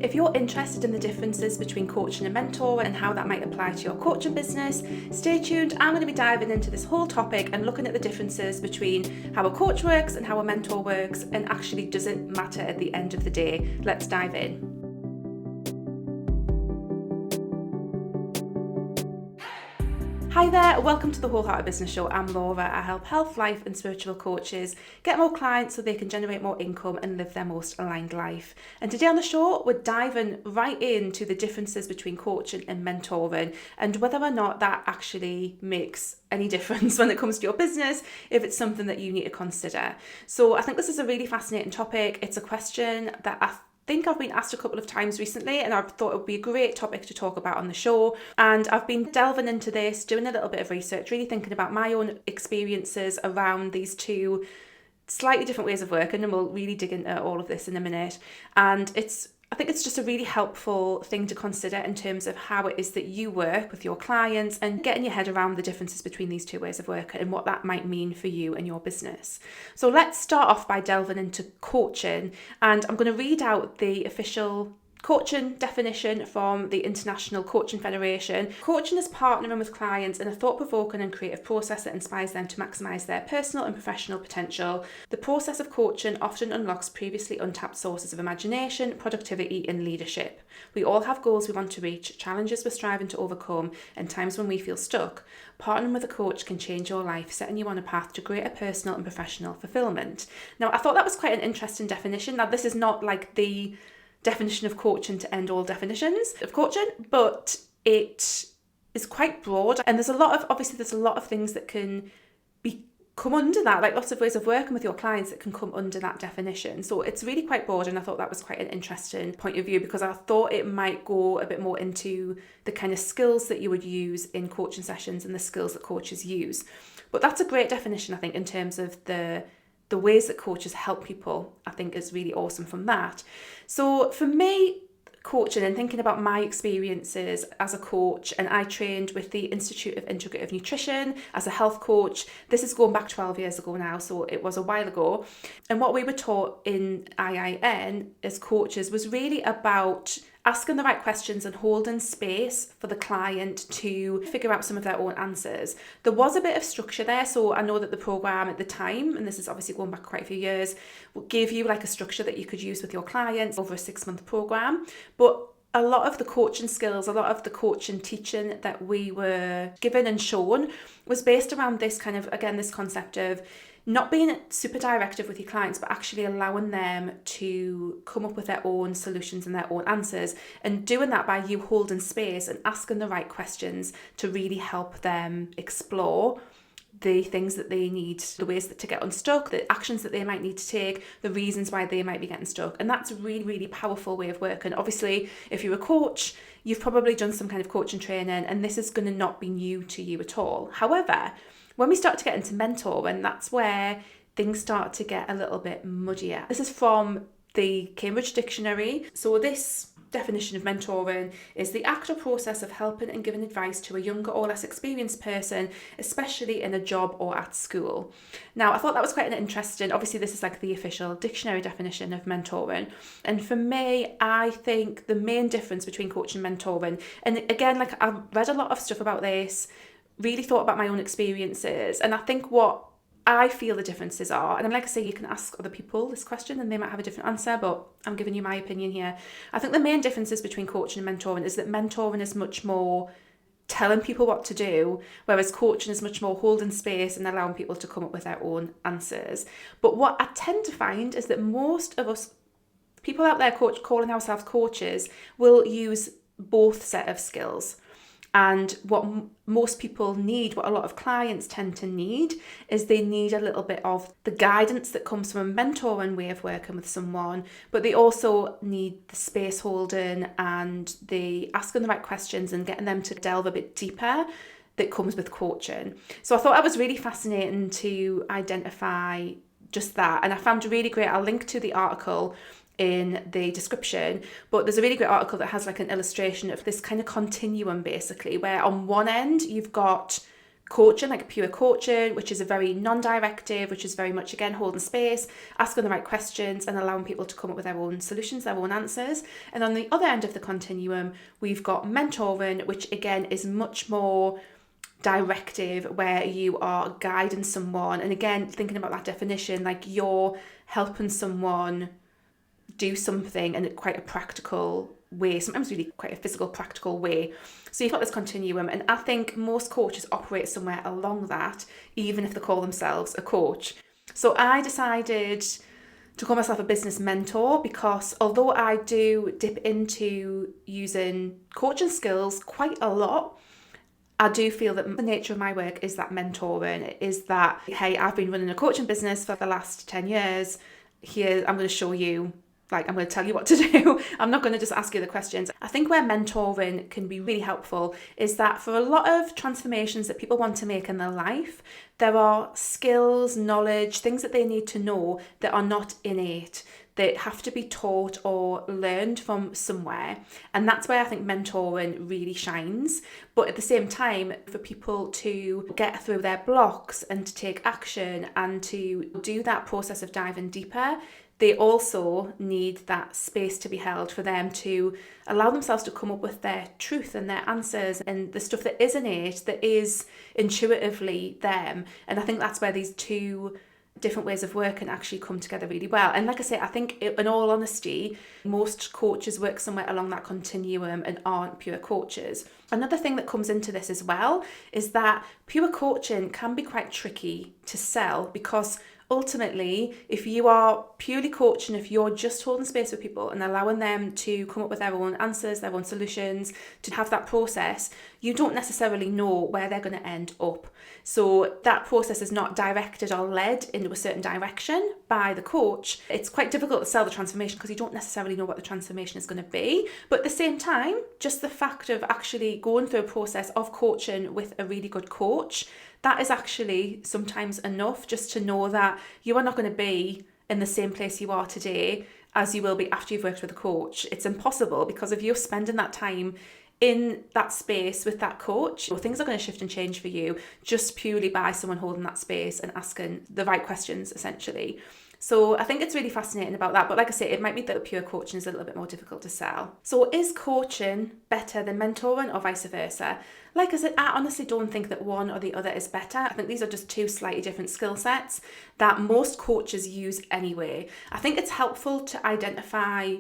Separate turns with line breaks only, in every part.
If you're interested in the differences between coaching and mentoring and how that might apply to your coaching business, stay tuned. I'm going to be diving into this whole topic and looking at the differences between how a coach works and how a mentor works, and actually does it matter at the end of the day. Let's dive in. Hi there, welcome to the Wholehearted Business Show. I'm Laura. I help health, life and spiritual coaches get more clients so they can generate more income and live their most aligned life. And today on the show, we're diving right into the differences between coaching and mentoring and whether or not that actually makes any difference when it comes to your business, if it's something that you need to consider. So I think this is a really fascinating topic. It's a question that I think I've been asked a couple of times recently, and I thought it would be a great topic to talk about on the show. And I've been delving into this, doing a little bit of research, really thinking about my own experiences around these two slightly different ways of working, and we'll really dig into all of this in a minute. And I think it's just a really helpful thing to consider in terms of how it is that you work with your clients and getting your head around the differences between these two ways of working and what that might mean for you and your business. So let's start off by delving into coaching, and I'm going to read out the official coaching definition from the International Coaching Federation. Coaching is partnering with clients in a thought-provoking and creative process that inspires them to maximise their personal and professional potential. The process of coaching often unlocks previously untapped sources of imagination, productivity and leadership. We all have goals we want to reach, challenges we're striving to overcome, and times when we feel stuck. Partnering with a coach can change your life, setting you on a path to greater personal and professional fulfilment. Now, I thought that was quite an interesting definition. Now, this is not like the definition of coaching to end all definitions of coaching, but it is quite broad, and there's a lot of things that can come under that, like lots of ways of working with your clients that can come under that definition. So it's really quite broad, and I thought that was quite an interesting point of view because I thought it might go a bit more into the kind of skills that you would use in coaching sessions and the skills that coaches use. But that's a great definition, I think, in terms of the ways that coaches help people. I think is really awesome from that. So for me, coaching and thinking about my experiences as a coach, and I trained with the Institute of Integrative Nutrition as a health coach. This is going back 12 years ago now, so it was a while ago. And what we were taught in IIN as coaches was really about asking the right questions and holding space for the client to figure out some of their own answers. There was a bit of structure there, so I know that the program at the time, and this is obviously going back quite a few years, gave you like a structure that you could use with your clients over a 6-month program. But a lot of the coaching skills, a lot of the coaching teaching that we were given and shown was based around this kind of, again, this concept of not being super directive with your clients, but actually allowing them to come up with their own solutions and their own answers, and doing that by you holding space and asking the right questions to really help them explore the things that they need, the ways to get unstuck, the actions that they might need to take, the reasons why they might be getting stuck. And that's a really, really powerful way of working. Obviously, if you're a coach, you've probably done some kind of coaching training, and this is going to not be new to you at all. However, when we start to get into mentoring, that's where things start to get a little bit muddier. This is from the Cambridge Dictionary. So this definition of mentoring is the act or process of helping and giving advice to a younger or less experienced person, especially in a job or at school. Now, I thought that was quite an interesting, obviously this is like the official dictionary definition of mentoring. And for me, I think the main difference between coaching and mentoring, and again, like I've read a lot of stuff about this, really thought about my own experiences, and I think what I feel the differences are, and like I say, you can ask other people this question and they might have a different answer, but I'm giving you my opinion here. I think the main differences between coaching and mentoring is that mentoring is much more telling people what to do, whereas coaching is much more holding space and allowing people to come up with their own answers. But what I tend to find is that most of us, people out there calling ourselves coaches, will use both set of skills. And what most people need, what a lot of clients tend to need, is they need a little bit of the guidance that comes from a mentoring way of working with someone, but they also need the space holding and the asking the right questions and getting them to delve a bit deeper that comes with coaching. So I thought that was really fascinating to identify just that. And I found it really great. I'll link to the article in the description, but there's a really great article that has like an illustration of this kind of continuum basically, where on one end you've got coaching, like pure coaching, which is a very non-directive, which is very much, again, holding space, asking the right questions and allowing people to come up with their own solutions, their own answers. And on the other end of the continuum, we've got mentoring, which again is much more directive, where you are guiding someone. And again, thinking about that definition, like you're helping someone do something in quite a practical way, sometimes really quite a physical, practical way. So you've got this continuum, and I think most coaches operate somewhere along that, even if they call themselves a coach. So I decided to call myself a business mentor because although I do dip into using coaching skills quite a lot, I do feel that the nature of my work is that mentoring. It is that, hey, I've been running a coaching business for the last 10 years. Here, I'm going to show you, like, I'm going to tell you what to do. I'm not going to just ask you the questions. I think where mentoring can be really helpful is that for a lot of transformations that people want to make in their life, there are skills, knowledge, things that they need to know that are not innate. They have to be taught or learned from somewhere. And that's where I think mentoring really shines. But at the same time, for people to get through their blocks and to take action and to do that process of diving deeper, they also need that space to be held for them to allow themselves to come up with their truth and their answers and the stuff that is innate, that is intuitively them. And I think that's where these two different ways of working actually come together really well. And like I say, I think in all honesty, most coaches work somewhere along that continuum and aren't pure coaches. Another thing that comes into this as well is that pure coaching can be quite tricky to sell, because ultimately, if you are purely coaching, if you're just holding space with people and allowing them to come up with their own answers, their own solutions, to have that process, you don't necessarily know where they're going to end up. So that process is not directed or led into a certain direction by the coach. It's quite difficult to sell the transformation because you don't necessarily know what the transformation is going to be. But at the same time, just the fact of actually going through a process of coaching with a really good coach, that is actually sometimes enough just to know that you are not going to be in the same place you are today as you will be after you've worked with a coach. It's impossible, because if you're spending that time in that space with that coach, things are going to shift and change for you just purely by someone holding that space and asking the right questions, essentially. So I think it's really fascinating about that. But like I say, it might be that pure coaching is a little bit more difficult to sell. So is coaching better than mentoring or vice versa? Like I said, I honestly don't think that one or the other is better. I think these are just two slightly different skill sets that most coaches use anyway. I think it's helpful to identify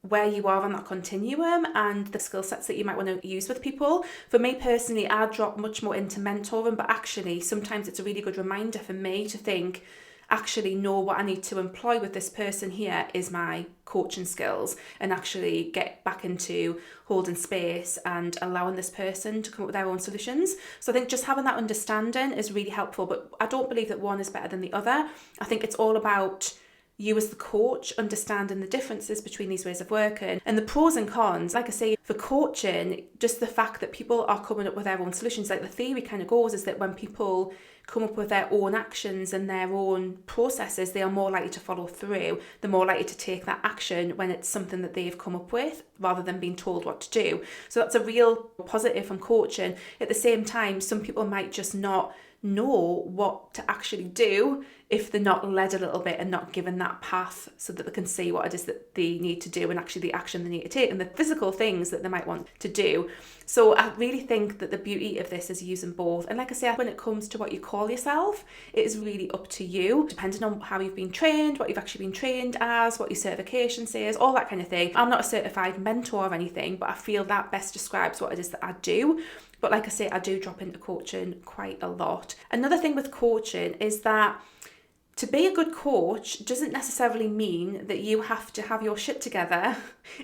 where you are on that continuum and the skill sets that you might want to use with people. For me personally, I drop much more into mentoring, but actually sometimes it's a really good reminder for me to think, actually know what I need to employ with this person here is my coaching skills, and actually get back into holding space and allowing this person to come up with their own solutions. So I think just having that understanding is really helpful, but I don't believe that one is better than the other. I think it's all about you as the coach understanding the differences between these ways of working and the pros and cons. Like I say, for coaching, just the fact that people are coming up with their own solutions, like the theory kind of goes is that when people come up with their own actions and their own processes, they are more likely to follow through. They're more likely to take that action when it's something that they've come up with rather than being told what to do. So that's a real positive from coaching. At the same time, some people might just not know what to actually do if they're not led a little bit and not given that path so that they can see what it is that they need to do and actually the action they need to take and the physical things that they might want to do. So I really think that the beauty of this is using both. And like I say, when it comes to what you call yourself, it is really up to you, depending on how you've been trained, what you've actually been trained as, what your certification says, all that kind of thing. I'm not a certified mentor or anything, but I feel that best describes what it is that I do. But like I say, I do drop into coaching quite a lot. Another thing with coaching is that to be a good coach doesn't necessarily mean that you have to have your shit together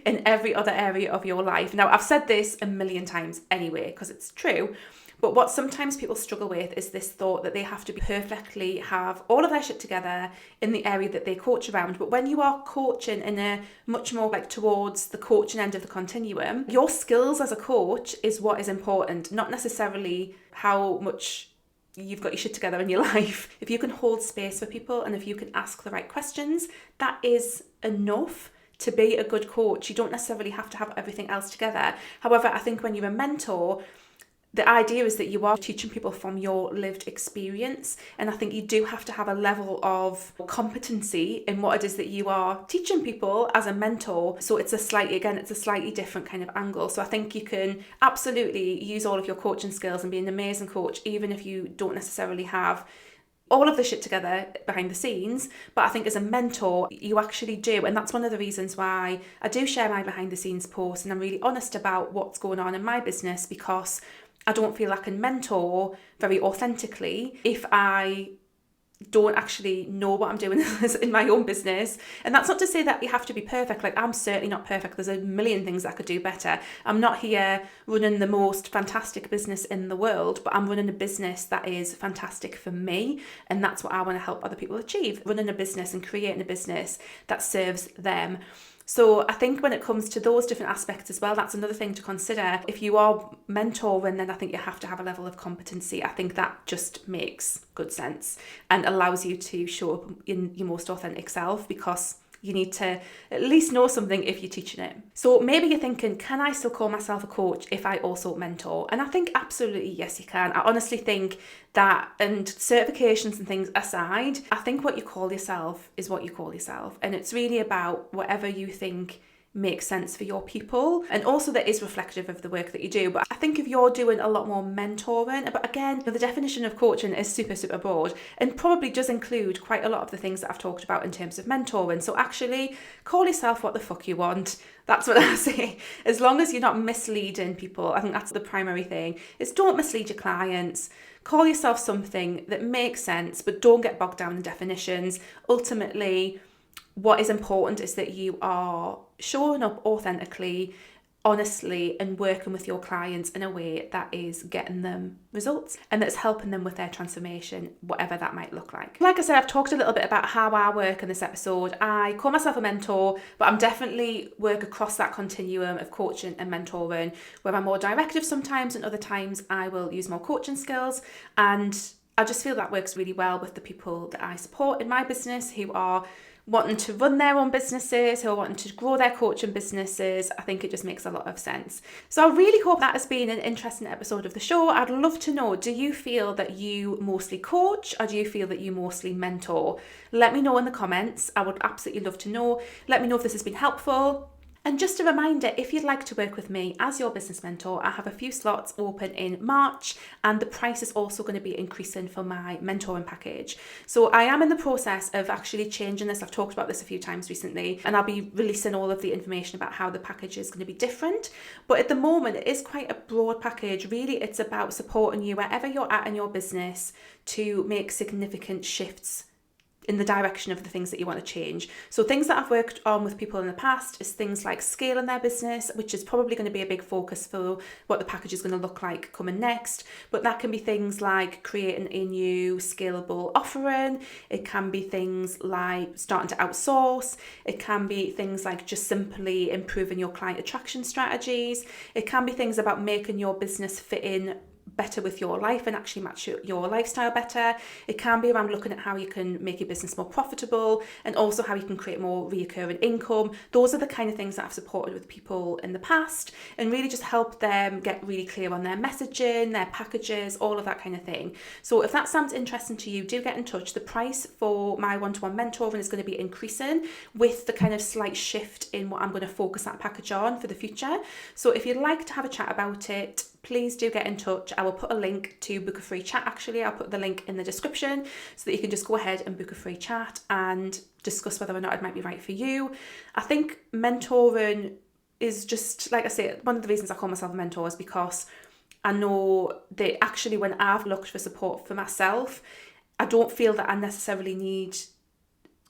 in every other area of your life. Now, I've said this a million times anyway, because it's true. But what sometimes people struggle with is this thought that they have to perfectly have all of their shit together in the area that they coach around. But when you are coaching in a much more like towards the coaching end of the continuum, your skills as a coach is what is important, not necessarily how much you've got your shit together in your life. If you can hold space for people and if you can ask the right questions, that is enough to be a good coach. You don't necessarily have to have everything else together. However, I think when you're a mentor, the idea is that you are teaching people from your lived experience. And I think you do have to have a level of competency in what it is that you are teaching people as a mentor. So it's a slightly different kind of angle. So I think you can absolutely use all of your coaching skills and be an amazing coach, even if you don't necessarily have all of the shit together behind the scenes. But I think as a mentor, you actually do. And that's one of the reasons why I do share my behind the scenes posts and I'm really honest about what's going on in my business, because I don't feel I can mentor very authentically if I don't actually know what I'm doing in my own business. And that's not to say that you have to be perfect. Like, I'm certainly not perfect. There's a million things I could do better. I'm not here running the most fantastic business in the world, but I'm running a business that is fantastic for me. And that's what I want to help other people achieve, running a business and creating a business that serves them. So I think when it comes to those different aspects as well, that's another thing to consider. If you are mentoring, then I think you have to have a level of competency. I think that just makes good sense and allows you to show up in your most authentic self, because you need to at least know something if you're teaching it. So maybe you're thinking, can I still call myself a coach if I also mentor? And I think absolutely yes, you can. I honestly think that, and certifications and things aside, I think what you call yourself is what you call yourself. And it's really about whatever you think makes sense for your people, and also that is reflective of the work that you do. But I think if you're doing a lot more mentoring, but again, the definition of coaching is super broad and probably does include quite a lot of the things that I've talked about in terms of mentoring. So actually call yourself what the fuck you want. That's what I say. As long as you're not misleading people, I think that's the primary thing, is don't mislead your clients. Call yourself something that makes sense, but don't get bogged down in definitions. Ultimately, what is important is that you are showing up authentically, honestly, and working with your clients in a way that is getting them results and that's helping them with their transformation, whatever that might look like. Like I said, I've talked a little bit about how I work in this episode. I call myself a mentor, but I'm definitely work across that continuum of coaching and mentoring, where I'm more directive sometimes and other times I will use more coaching skills. And I just feel that works really well with the people that I support in my business who are wanting to run their own businesses, who are wanting to grow their coaching businesses. I think it just makes a lot of sense. So I really hope that has been an interesting episode of the show. I'd love to know, do you feel that you mostly coach or do you feel that you mostly mentor? Let me know in the comments. I would absolutely love to know. Let me know if this has been helpful. And just a reminder, if you'd like to work with me as your business mentor, I have a few slots open in March, and the price is also going to be increasing for my mentoring package. So I am in the process of actually changing this. I've talked about this a few times recently, and I'll be releasing all of the information about how the package is going to be different. But at the moment, it is quite a broad package. Really, it's about supporting you wherever you're at in your business to make significant shifts in the direction of the things that you want to change. So things that I've worked on with people in the past is things like scaling their business, which is probably going to be a big focus for what the package is going to look like coming next. But that can be things like creating a new scalable offering. It can be things like starting to outsource. It can be things like just simply improving your client attraction strategies. It can be things about making your business fit in better with your life and actually match your lifestyle better. It can be around looking at how you can make your business more profitable and also how you can create more recurring income. Those are the kind of things that I've supported with people in the past and really just help them get really clear on their messaging, their packages, all of that kind of thing. So if that sounds interesting to you, do get in touch. The price for my one-to-one mentoring is going to be increasing with the kind of slight shift in what I'm going to focus that package on for the future. So if you'd like to have a chat about it, please do get in touch. I will put a link to book a free chat. Actually, I'll put the link in the description so that you can just go ahead and book a free chat and discuss whether or not it might be right for you. I think mentoring is just, like I say, one of the reasons I call myself a mentor is because I know that actually when I've looked for support for myself, I don't feel that I necessarily need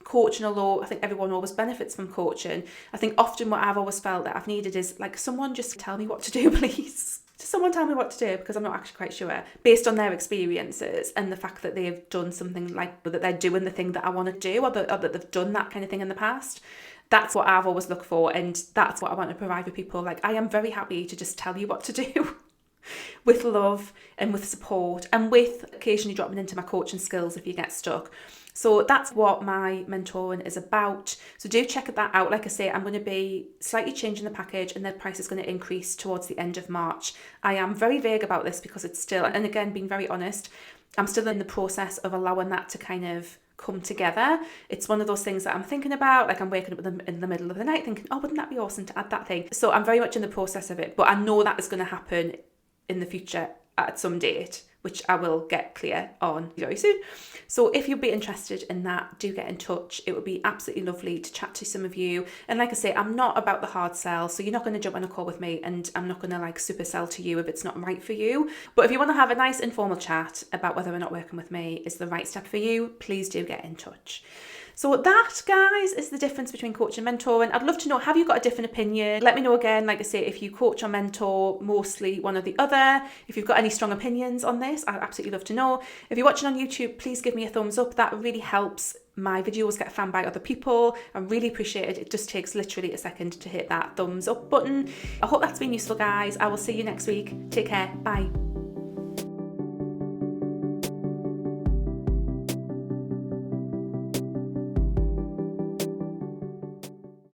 coaching, although I think everyone always benefits from coaching. I think often what I've always felt that I've needed is like, someone just tell me what to do, please. Just someone tell me what to do, because I'm not actually quite sure, based on their experiences and the fact that they've done something like that, they're doing the thing that I want to do, or that they've done that kind of thing in the past. That's what I've always looked for, and that's what I want to provide for people. Like, I am very happy to just tell you what to do with love and with support, and with occasionally dropping into my coaching skills if you get stuck. So that's what my mentoring is about. So do check that out. Like I say, I'm going to be slightly changing the package and the price is going to increase towards the end of March. I am very vague about this because it's still, and again, being very honest, I'm still in the process of allowing that to kind of come together. It's one of those things that I'm thinking about, like I'm waking up in the middle of the night thinking, oh, wouldn't that be awesome to add that thing? So I'm very much in the process of it, but I know that is going to happen in the future at some date, which I will get clear on very soon. So if you'd be interested in that, do get in touch. It would be absolutely lovely to chat to some of you. And like I say, I'm not about the hard sell, so you're not going to jump on a call with me and I'm not going to like super sell to you if it's not right for you. But if you want to have a nice informal chat about whether or not working with me is the right step for you, please do get in touch. So that, guys, is the difference between coach and mentor. And I'd love to know, have you got a different opinion? Let me know again, like I say, if you coach or mentor, mostly one or the other. If you've got any strong opinions on this, I'd absolutely love to know. If you're watching on YouTube, please give me a thumbs up. That really helps my videos get found by other people. I really appreciate it. It just takes literally a second to hit that thumbs up button. I hope that's been useful, guys. I will see you next week. Take care. Bye.